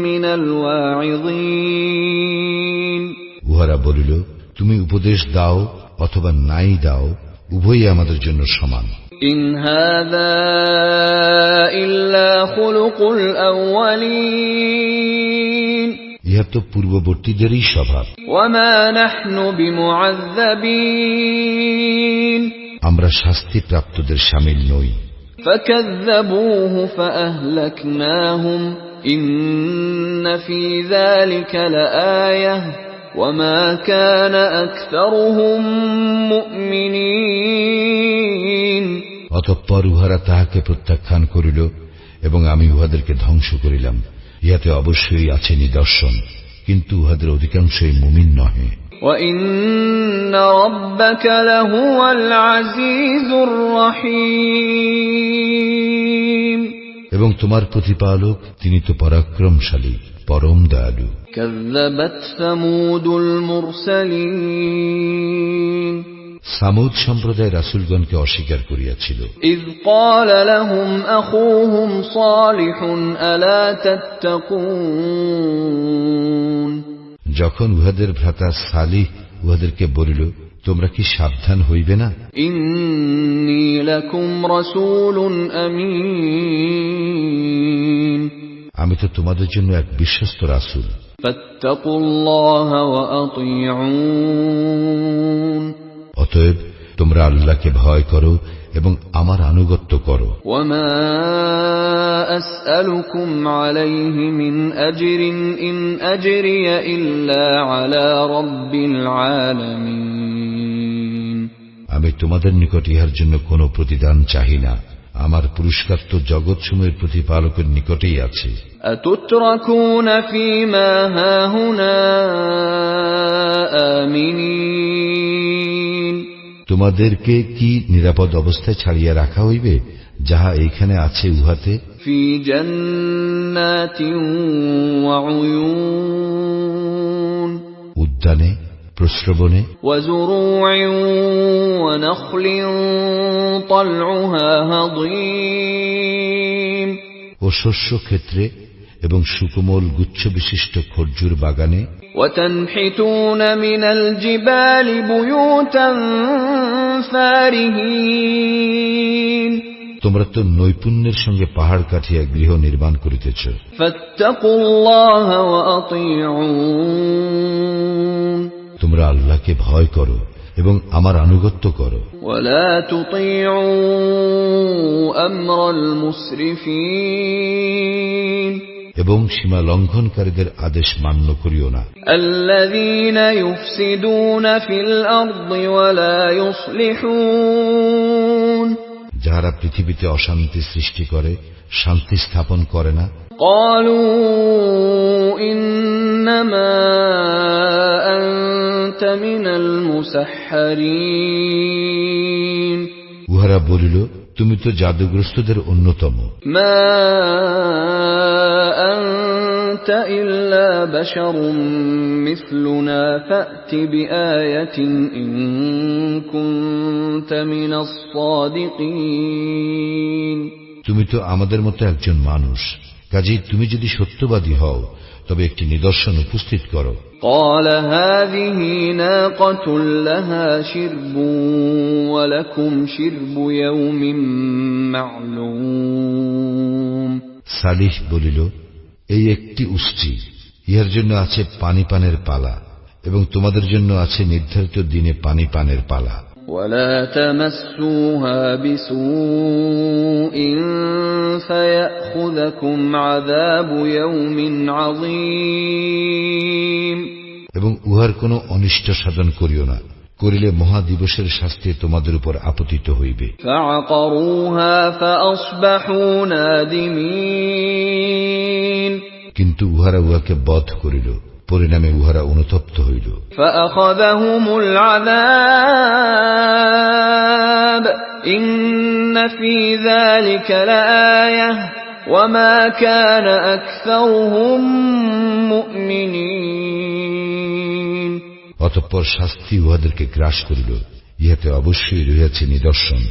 মিনাল ওয়া'ইযিন। উহারা বলিল, তুমি উপদেশ দাও অথবা নাই দাও, উভয়ই আমাদের জন্য সমান। ইন হাযা ইল্লা খুলুকুল আউয়ালিন। ইহা তো পূর্ববর্তীদেরই স্বভাব। ওয়ামা নাহনু বিমুআযযাবিন। আমরা শাস্তিপ্রাপ্তদের শামিল নই। ফাকাযযাবুহু ফাআহলাকনাহুম ইন্না ফী যালিকা লাআয়াহ ওয়ামা কানা আকসারুহুম মুমিনিন। অতঃপর উহারা তাহাকে প্রত্যাখ্যান করিল এবং আমি উহাদেরকে ধ্বংস করিলাম। ইহাতে অবশ্যই আছে নিদর্শন, কিন্তু উহাদের অধিকাংশই মুমিন নহে। ওয়াইন্না রাব্বাকা লাহুয়াল আজিজুর রহিম। এবং তোমার প্রতিপালক তিনি তো পরাক্রমশালী, পরম দয়ালু। কাযযাবাত সামূদুল মুরসালিন। সামুদ সম্প্রদায় রাসূলগণকে অস্বীকার করিয়াছিল। ইয ক্বালা লাহুম আখূহুম সালিহুন আলা তাত্তাকুন। যখন উহাদের ভ্রাতা সালিহ উহাদেরকে বলিল, তোমরা কি সাবধান হইবে না? ইন্নী লাকুম রাসূলুন আমিন। আমি তো তোমাদের জন্য এক বিশ্বস্ত রাসূল। ফাত্তাকুল্লাহ ওয়া আতিউন। অতএব তোমরা আল্লাহকে ভয় করো এবং আমার আনুগত্য করো। ওয়ামা আসআলুকুম আলাইহি মিন আজরিন ইন আজরিয়া ইল্লা আলা রাব্বিল আলামিন। আমি তোমাদের নিকট ইহার জন্য কোনো প্রতিদান চাহি না, আমার পুরস্কার তো জগৎসমূহের প্রতিপালকের নিকটেই আছে। আতুতরাকুনা ফীমা হাহুনা আমিনিন। তোমাদেরকে কি নিরাপদ অবস্থায় ছাড়িয়া রাখা হইবে যাহা এইখানে আছে উহাতে? ফি জান্নাতিন ওয়া উয়ুন। উদ্যানে, প্রস্রবণে। ওয়া যুরু'ইন ওয়া নাখলিন তাল'উহা হাদীম। ও শস্য ক্ষেত্রে এবং সুকোমল গুচ্ছ বিশিষ্ট খরজুর বাগানে। وَتَنْحِتُونَ مِنَ الْجِبَالِ بُيُوتًا فَارِهِينَ। তোমরা তো নৈপুণ্যের সঙ্গে পাহাড় কাটিয়া গৃহ নির্মাণ করিতেছ। ফাত্তাকুল্লাহ ওয়া আতিউন, তোমরা আল্লাহকে ভয় করো এবং আমার আনুগত্য করো। ওয়ালা তুতিউ আমরাল মুসরিফিন, এবং সীমা লঙ্ঘনকারীদের আদেশ মান্য করিও না। আল্লাযীনা ইউফসিদুনা ফিল আরদি ওয়ালা ইউসলিহুন, যারা পৃথিবীতে অশান্তি সৃষ্টি করে, শান্তি স্থাপন করে না। ক্বালু ইন্নামা আনতা মিনাল মুসাহহারিন, উহারা বলিল, তুমি তো জাদুগ্রস্তদের অন্যতম। মা আনতা ইল্লা বাশারুম মিসলুনা ফাতি বিআয়াতিন ইন কুনতা মিনাস সাদিকিন, তুমি তো আমাদের মতো একজন মানুষ, কাজেই তুমি যদি সত্যবাদী হও তবে একটি নিদর্শন উপস্থিত করো। قال هذه ناقة لها شرب ولكم شرب يوم معلوم, সালিহ বলিল, এই একটি উষ্ট্রী, ইহার জন্য আছে পানি পানের পালা এবং তোমাদের জন্য আছে নির্ধারিত দিনে পানি পানের পালা। ولا تمسوها بسوء فيأخذكم عذاب يوم عظيم, এবং উহার কোনো অনিষ্ট সাধন করিও না, করিলে মহাদিবসের শাস্তি তোমাদের উপর আপতিত হইবে। فعقروها فأصبحوا نادمين, কিন্তু উহারা উহাকে বধ করিল, পরিণামে উহারা অনুতপ্ত হইল। فأخذهم العذاب إن في ذلك لآية وما كان أكثرهم مؤمنين, অতঃপর শাস্তি উহাদেরকে গ্রাস করিল, ইহাতে অবশ্যই রহিয়াছে নিদর্শন,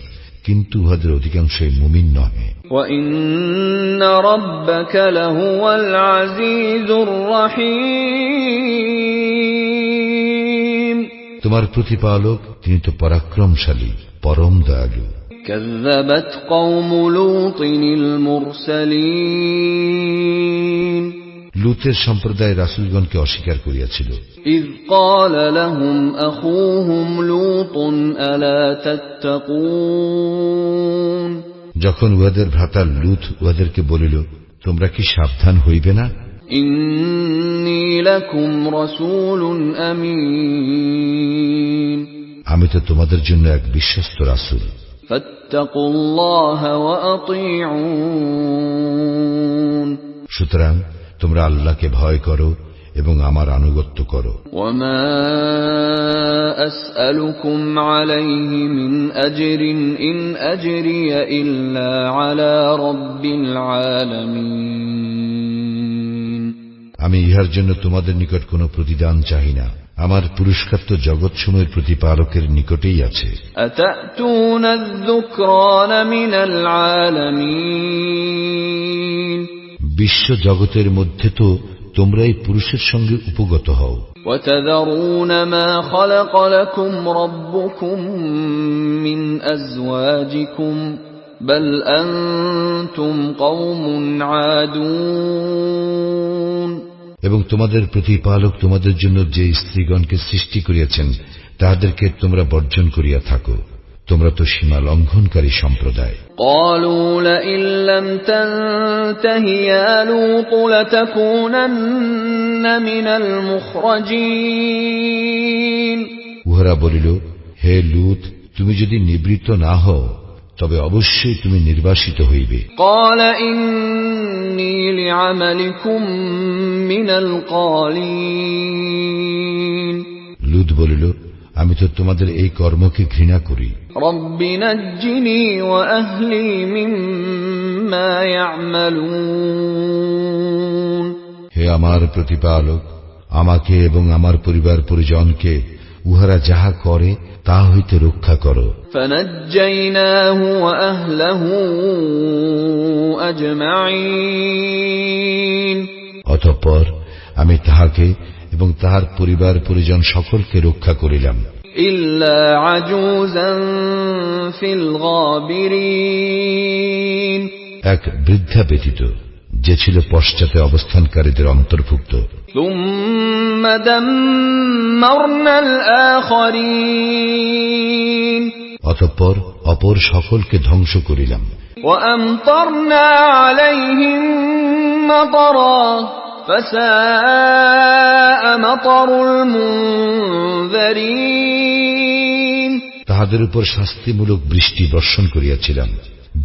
কিন্তু উহাদের অধিকাংশই মুমিন নহে। وإن ربك لهو العزيز الرحيم, তোমার প্রতিপালক তিনি তো পরাক্রমশালী, পরম দয়ালু। كذبت قوم لوط المرسلين, লূতের সম্প্রদায় রাসূলগণকে অস্বীকার করিয়াছিল। إذ قال لهم أخوهم لوط ألا تتقون, যখন উহাদের ভ্রাতা লূত উহাদেরকে বলিল, তোমরা কি সাবধান হইবে না? إني لكم رسول أمين, আমি তো তোমাদের জন্য এক বিশ্বস্ত রাসূল। فاتقوا الله وأطيعون, সুতরাং তোমরা আল্লাহকে ভয় করো এবং আমার আনুগত্য করো। وما أسألكم عليه من أجر إن أجري إلا على رب العالمين, আমি ইহার জন্য তোমাদের নিকট কোনো প্রতিদান চাহি না, আমার পুরস্কার তো জগৎসমূহের প্রতিপালকের নিকটেই আছে। أتأتون الذكران من العالمين, বিশ্ব জগতের মধ্যে তো তোমরাই পুরুষের সঙ্গে উপগত হও। وتذرون ما خلق لكم ربكم من أزواجكم بل أنتم قوم عادون, এবং তোমাদের প্রতিপালক তোমাদের জন্য যে স্ত্রীগণকে সৃষ্টি করিয়াছেন তাহাদেরকে তোমরা বর্জন করিয়া থাকো, তোমরা তো সীমা লঙ্ঘনকারী সম্প্রদায়। قالوا لئن لم تنته يا لوط لتكونن من المخرجين, উহারা বলিল, হে লূত, তুমি যদি নিবৃত্ত না হও তবে অবশ্যই তুমি নির্বাসিত হইবে। قال إني لعملكم من القالين, লূত বলিল, আমি তো তোমাদের এই কর্মকে ঘৃণা করি। رب نجني وأهلي مما يعملون, হে আমার প্রতিপালক, আমাকে এবং আমার পরিবার পরিজনকে উহারা যাহা করে তা হইতে রক্ষা করো। فنجيناه وأهله أجمعين, অতঃপর আমি তাহাকে এবং তাহার পরিবার পরিজন সকলকে রক্ষা করিলাম। إلا عجوزا في الغابرين এক বৃদ্ধা ব্যতীত যে ছিল পশ্চাতে অবস্থানকারীদের অন্তর্ভুক্ত। ثم دمرنا الآخرين অতঃপর অপর সকলকে ধ্বংস করিলাম। وأمطرنا عليهم مطرا فساء مطر المنذرين তাহাদের উপর শাস্তিমূলক বৃষ্টি বর্ষণ করিয়াছিলাম।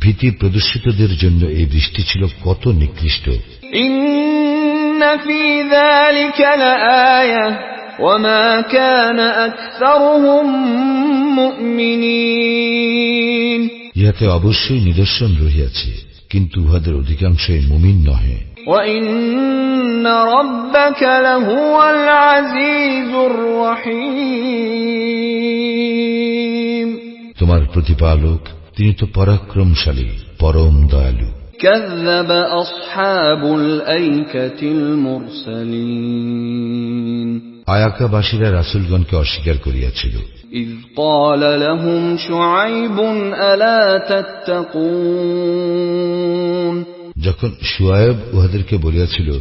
ভীতি প্রদর্শিতদের জন্য এই বৃষ্টি ছিল কত নিকৃষ্ট। إن في ذلك لآية وما كان أكثرهم مؤمنين ইহাতে অবশ্যই নিদর্শন রহিয়াছে, কিন্তু উহাদের অধিকাংশই মুমিন নহে। وَإِنَّ رَبَّكَ لَهُوَ الْعَزِيزُ الرَّحِيمُ তোমার প্রতিপালক তিনি তো পরাক্রমশালী, পরম দয়ালু। كَذَّبَ أَصْحَابُ الْأَيْكَةِ الْمُرْسَلِينَ আয়াকাবাসীরা রাসূলগণকে অস্বীকার করিয়াছিল। إِذْ قَالَ لَهُمْ شُعَيْبٌ أَلَا تَتَّقُونَ যখন শুআয়ব উহাদেরকে বলিয়াছিল,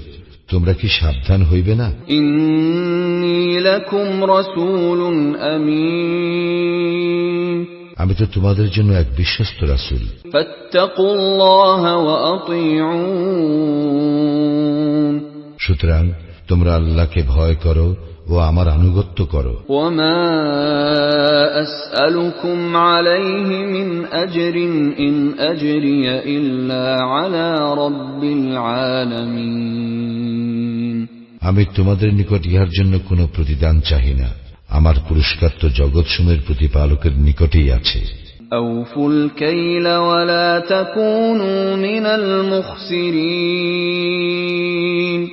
তোমরা কি সাবধান হইবে না? إِنِّي لَكُمْ رَسُولٌ أَمِينٌ আমি তো তোমাদের জন্য এক বিশ্বস্ত রাসূল। فَاتَّقُوا اللَّهَ وَأَطِيعُونِ সুতরাং তোমরা আল্লাহকে ভয় করো ও আমার আনুগত্য করো। وَمَا أَسْأَلُكُمْ عَلَيْهِ مِنْ أَجْرٍ إِنْ أَجْرِيَ إِلَّا عَلَى رَبِّ الْعَالَمِينَ আমি তোমাদের নিকট ইহার জন্য কোনো প্রতিদান চাহি না, আমার পুরস্কার তো জগৎসমূহের প্রতিপালকের নিকটেই আছে। أَوْفُوا الْكَيْلَ وَلَا تَكُونُوا مِنَ الْمُخْسِرِينَ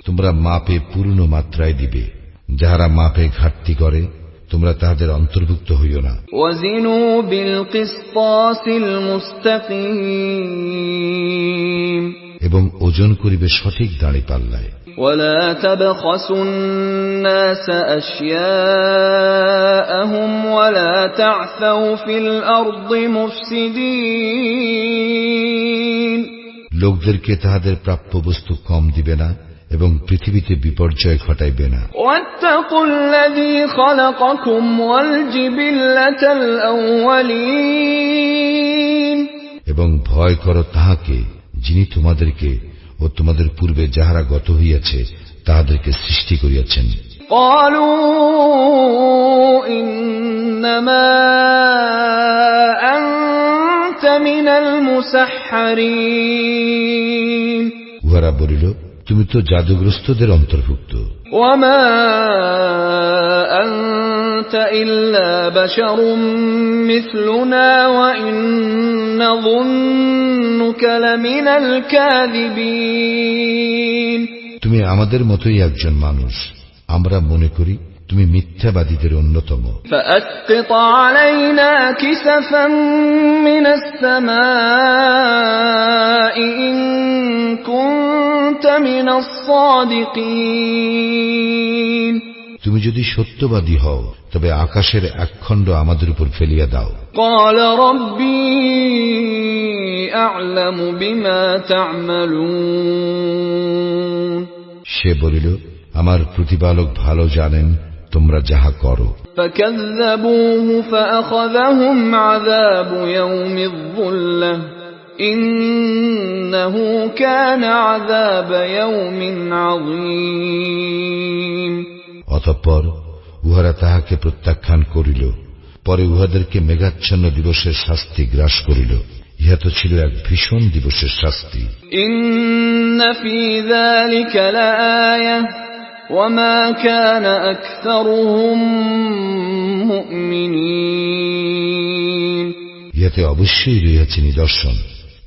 তোমরা মাপে পূর্ণ মাত্রায় দিবে, যাহারা মাপে ঘাটতি করে তোমরা তাহাদের অন্তর্ভুক্ত হইও না। وَزِنُوا بِالْقِسْطَاسِ الْمُسْتَقِيمِ এবং ওজন করিবে সঠিক দাঁড়িপাল্লায়। وَلَا تَبْخَسُوا النَّاسَ أَشْيَاءَهُمْ وَلَا تَعْثَوْا فِي الْأَرْضِ مُفْسِدِينَ লোকদেরকে তাহাদের প্রাপ্য বস্তু কম দিবে না এবং পৃথিবীতে বিপর্যয় ঘটাইবে না। وَاتَّقُوا الَّذِي خَلَقَكُمْ وَالْجِبِلَّةَ الْأَوَّلِينَ এবং ভয় করো তাহাকে যিনি তোমাদেরকে ও তোমাদের পূর্বে যাহারা গত হইয়াছে তাহাদেরকে সৃষ্টি করিয়াছেন। قَالُوا إِنَّمَا أَنْتَ مِنَ الْمُسَحَّرِينَ উহারা বলিল, তুমি তো জাদুগ্রস্তদের অন্তর্ভুক্ত। وَمَا أَنْتَ إِلَّا بَشَرٌ مِثْلُنَا وَإِنْ نَظُنُّكَ لَمِنَ الْكَاذِبِينَ তুমি আমাদের মতোই একজন মানুষ, আমরা মনে করি তুমি মিথ্যাবাদীদের অন্যতম। فَأَسْقِطْ عَلَيْنَا كِسَفًا مِنَ السَّمَاءِ إِن كُنتَ مِنَ الصَّادِقِينَ তুমি যদি সত্যবাদী হও তবে আকাশের একখণ্ড আমাদের উপর ফেলিয়া দাও। قَالَ رَبِّي أَعْلَمُ بِمَا تَعْمَلُونَ সে বলিল, আমার প্রতিপালক ভালো জানেন তোমরা যাহা করো। فَكَذَّبُوهُ فَأَخَذَهُمْ عَذَابُ يَوْمِ الظُّلَّةِ إِنَّهُ كَانَ عَذَابَ يَوْمٍ عَظِيمٍ অতঃপর উহারা তাহাকে প্রত্যাখ্যান করিল। পরে উহাদেরকে মেঘাচ্ছন্ন দিবসের শাস্তি গ্রাস করিল। ইহা তো ছিল এক ভীষণ দিবসের শাস্তি। إِنَّ فِي ذَلِكَ لَآيَةً وَمَا كَانَ أَكْثَرُهُم مُؤْمِنِينَ ইহাতে অবশ্যই রহিয়াছে নিদর্শন,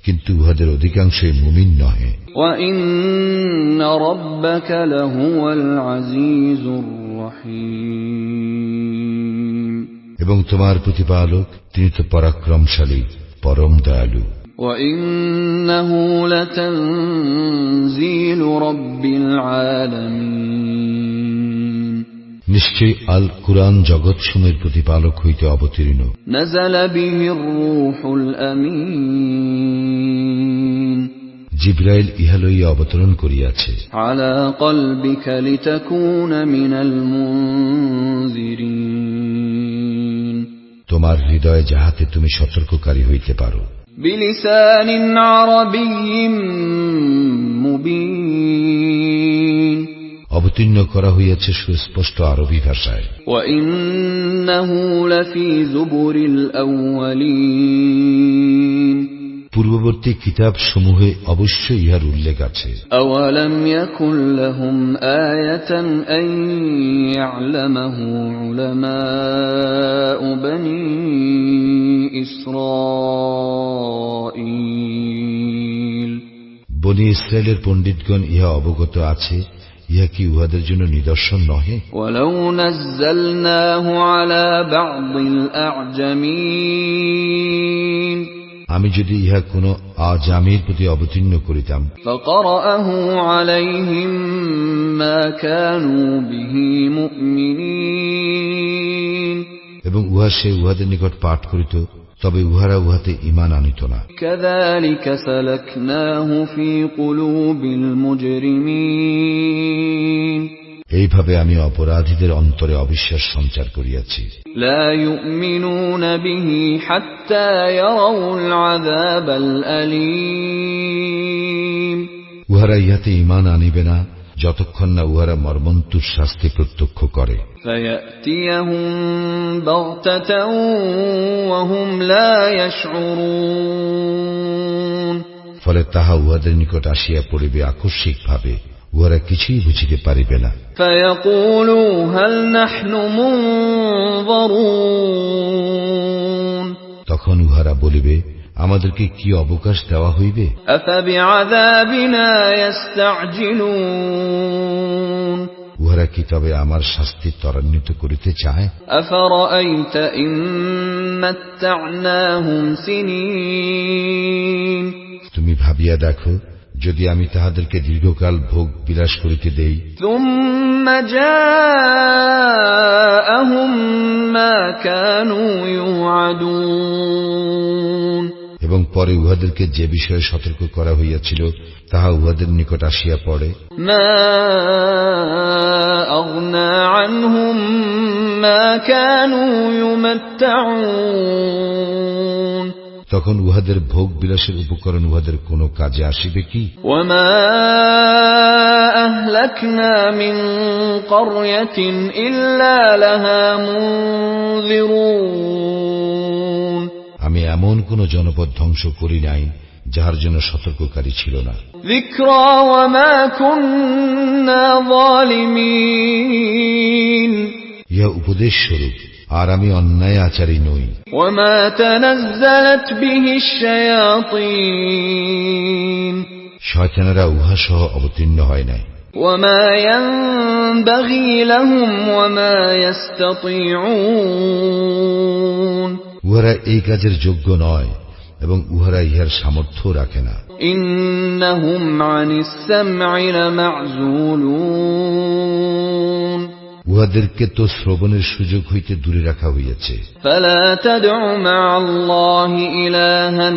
কিন্তু উহাদের অধিকাংশই মুমিন নহে। وَإِنَّ رَبَّكَ لَهُوَ الْعَزِيزُ الرَّحِيمُ এবং তোমার প্রতিপালক তিনি তো পরাক্রমশালী, পরম দয়ালু। وَإِنَّهُ لَتَنزِيلُ رَبِّ الْعَالَمِينَ নিশ্চয়ই আল কুরআন জগৎসমূহের প্রতিপালক হইতে অবতীর্ণ। نزل به الروح الأمين জিবরাইল ইহা লইয়া অবতরণ করিয়াছে। على قلبك لتكون من المنذرين তোমার হৃদয়ে যাহাতে তুমি সতর্ককারী হইতে পারো। بلسان عربي مبين অবতীর্ণ করা হইয়াছে সুস্পষ্ট আরবি ভাষায়। وإنه لفي زبر الأولين পূর্ববর্তী কিতাব সমূহে অবশ্যই ইহার উল্লেখ আছে। أولم يكن لهم آية أن يعلمه علماء بني إسرائيل বনি ইসরায়েলের পণ্ডিতগণ ইহা অবগত আছে, ইহা কি উহাদের জন্য নিদর্শন নহে? ولو نزلناه على بعض الأعجمين আমি যদি ইহা কোন আজামির প্রতি অবতীর্ণ করিতাম, فقرأه عليهم ما كانوا به مؤمنين এবং উহা সে উহাদের নিকট পাঠ করিত, তবে উহারা উহাতে ঈমান আনিত না। كذلك سلكناه في قلوب المجرمين এইভাবে আমি অপরাধীদের অন্তরে অবিশ্বাস সঞ্চার করিয়াছি। لا يؤمنون به حتى يروا العذاب الأليم উহারা ইহাতে ঈমান আনিবে না যতক্ষণ না উহারা মর্মন্তুর শাস্তি প্রত্যক্ষ করে। فيأتيهم بغتة وهم لا يشعرون ফলে তাহা উহাদের নিকট আসিয়া পড়িবে আকস্মিক ভাবে, উহারা কিছুই বুঝিতে পারিবে না। فيقولوا هل نحن منظرون তখন উহারা বলিবে, আমাদেরকে কি অবকাশ দেওয়া হইবে? أفبعذابنا يستعجلون উহারা কি তবে আমার শাস্তি ত্বরান্বিত করিতে চায়? أفرأيت إن متعناهم سنين তুমি ভাবিয়া দেখো, যদি আমি তাহাদেরকে দীর্ঘকাল ভোগ বিলাস করিতে দেই, ثم جاءهم ما كانوا يوعدون এবং পরে উহাদেরকে যে বিষয়ে সতর্ক করা হইয়াছিল তাহা উহাদের নিকট আসিয়া পড়ে, ما أغنى عنهم ما كانوا يمتعون তখন উহাদের ভোগ বিলাসের উপকরণ উহাদের কোনো কাজে আসিবে কি? وما أهلكنا من قرية إلا لها منذرون আমি এমন কোন জনপদ ধ্বংস করি নাই যাহার জন্য সতর্ককারী ছিল না। ذكرى وما كنا ظالمين ইহা উপদেশ স্বরূপ, আর আমি অন্যায় আচারী নই। وما تنزلت به الشياطين শয়তানেরা উহা সহ অবতীর্ণ হয় নাই। وما ينبغي لهم وما يستطيعون উহারা এই কাজের যোগ্য নয় এবং উহারা ইহার সামর্থ্য রাখে না। إنهم عن السمع لمعزولون উহাদেরকে তো শ্রবণের সুযোগ হইতে দূরে রাখা হইয়াছে। فلا تدع مع الله إلها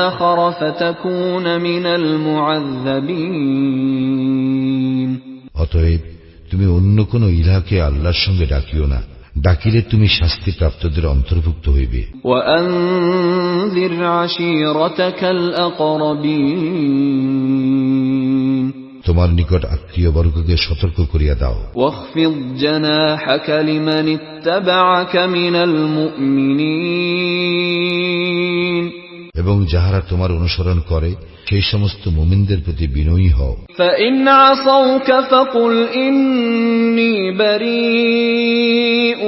آخر فتكون من المعذبين অতএব তুমি অন্য কোন ইলাহকে আল্লাহর সঙ্গে ডাকিও না, ডাকিলে তুমি শাস্তিপ্রাপ্তদের অন্তর্ভুক্ত হইবে। وأنذر عشيرتك الأقربين তোমার নিকট আত্মীয় বর্গকে সতর্ক করিয়া দাও। واخفض جناحك لمن اتبعك من المؤمنين এবং যাহারা তোমার অনুসরণ করে সেই সমস্ত মুমিনদের প্রতি বিনয়ী হও। فإن عصوك فقل إني بريء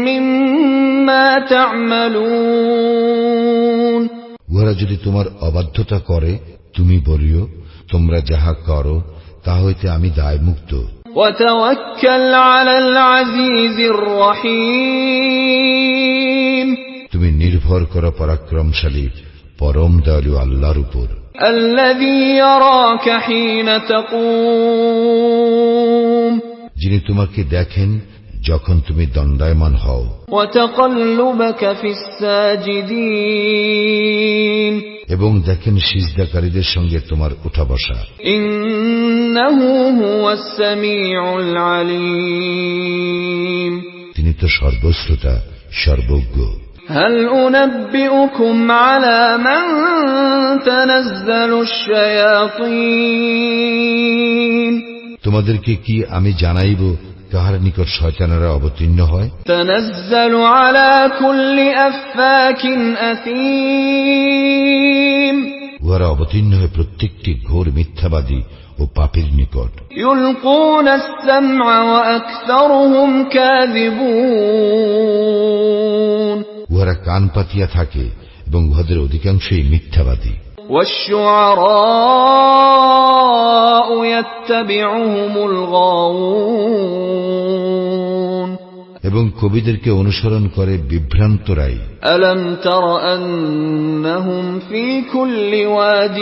مما تعملون উহারা যদি তোমার অবাধ্যতা করে তুমি বলিও, তোমরা যাহা করো তা হইতে আমি দায়মুক্ত। وتوكل على العزيز الرحيم তুমি নির্ভর করো পরাক্রমশালী পরম দয়ালু আল্লাহর উপর, الذي يراك حين تقوم যিনি তোমাকে দেখেন যখন তুমি দণ্ডায়মান হও وتقلبك في الساجدين এবং দেখেন সিজদাকারীদের সঙ্গে তোমার উঠা বসা। إنه هو السميع العليم তিনি তো সর্বশ্রোতা সর্বজ্ঞ। هل أنبئكم على من تنزل الشياطين তোমাদেরকে কি আমি জানাইব কাহার নিকট শয়তানেরা অবতীর্ণ হয়? تنزل على كل أفاك أثيم উহারা অবতীর্ণ হয় প্রত্যেকটি ঘোর মিথ্যাবাদী ও পাপীর নিকট। يلقون السمع وأكثرهم كاذبون উহারা কান পাতিয়া থাকে এবং উহাদের অধিকাংশই মিথ্যাবাদী। والشعراء يتبعهم الغاوون এবং কবিদেরকে অনুসরণ করে বিভ্রান্তরাই। ألم تر أنهم في كل واد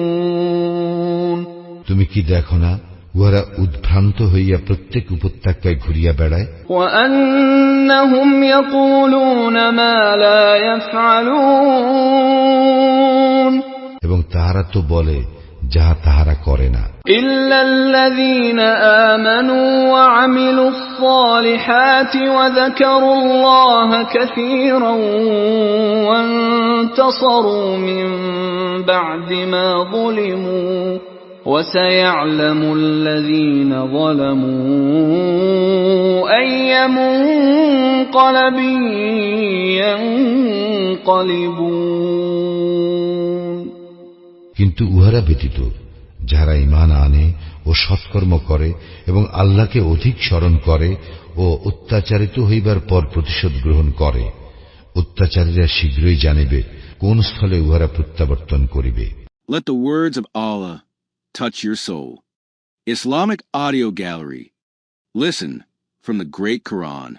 يهيمون তুমি কি দেখো না উহারা উদ্ভ্রান্ত হইয়া প্রত্যেক উপত্যকায় ঘুরিয়া বেড়ায়? وأنهم يقولون ما لا يفعلون এবং তাহারা তো বলে যাহা তাহারা করে না। إلا الذين آمنوا وعملوا الصالحات وذكروا الله كثيرا وانتصروا من بعد ما ظلموا وسيعلم الذين ظلموا أي منقلب ينقلبون কিন্তু উহারা ব্যতীত যাহারা ঈমান আনে ও সৎকর্ম করে এবং আল্লাহকে অধিক স্মরণ করে ও অত্যাচারিত হইবার পর প্রতিশোধ গ্রহণ করে, অত্যাচারীরা শীঘ্রই জানিবে কোন স্থলে উহারা প্রত্যাবর্তন করিবে। Let the words of Allah touch your soul. Islamic Audio Gallery. Listen from the Great Quran.